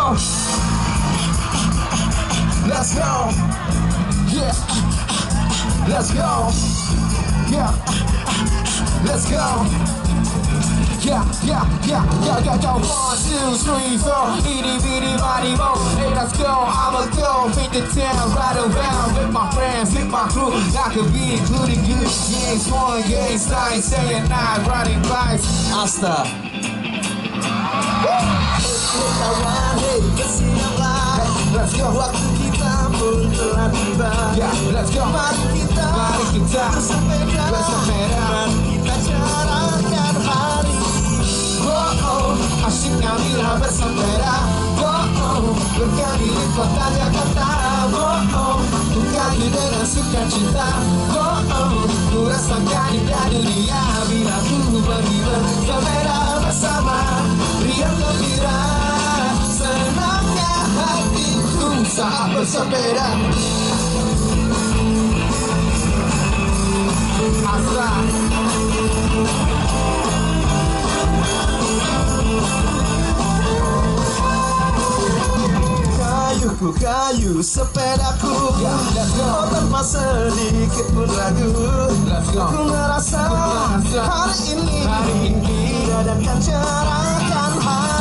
go. Let's go. Yeah. Let's go. Yeah. Let's go. Yeah. 1, 2, 3, 4. Itty bitty body mo. Hey, let's go. I'ma go. Paint the town right around with my friends, with my crew. I could be including you. Gangs, one, gangs, night, saying night, riding bikes. Asta. Let's go. Waktu kita pun telah tiba. Yeah, let's go. Mari kita bersepeda. Mari kita cerahkan hari. Oh, asyiknya bila bersepeda. Oh, berkali di kota Jakarta. Oh, bukannya dengan sukacita. Oh, ku rasakan indah dunia bila ku pergi bersepeda bersama riang gembira. Senangnya hatiku saat bersepeda. Asra. Kayu sepedaku, oh, tanpa sedikit pun ragu. Ku ngerasa hari ini tidak akan cerahkan hari.